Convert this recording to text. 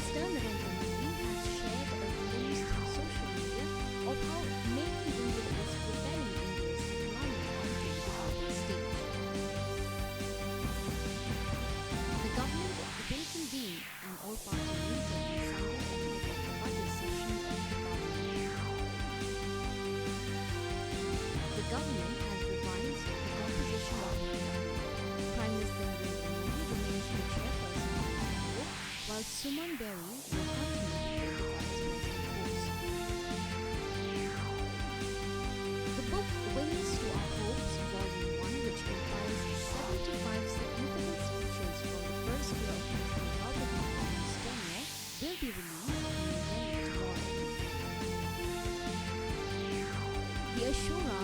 Mr. Narendra Modi has shared a glimpse through social media of how Make in India is preparing India's economy onto the global stage. The government will convene an all-party meeting on Sunday ahead of the budget session of the parliament. The government has revised the composition of the cabinet. Prime Minister Narendra Modi remains the chairperson of the group, while Suman Berry will continue to hold the vice president post. The book Wings to Our Hopes, Volume 1, which compiles 75 significant speeches from the first year of President Draupadi Murmu's tenure, will be released in New Delhi tomorrow. The Ashura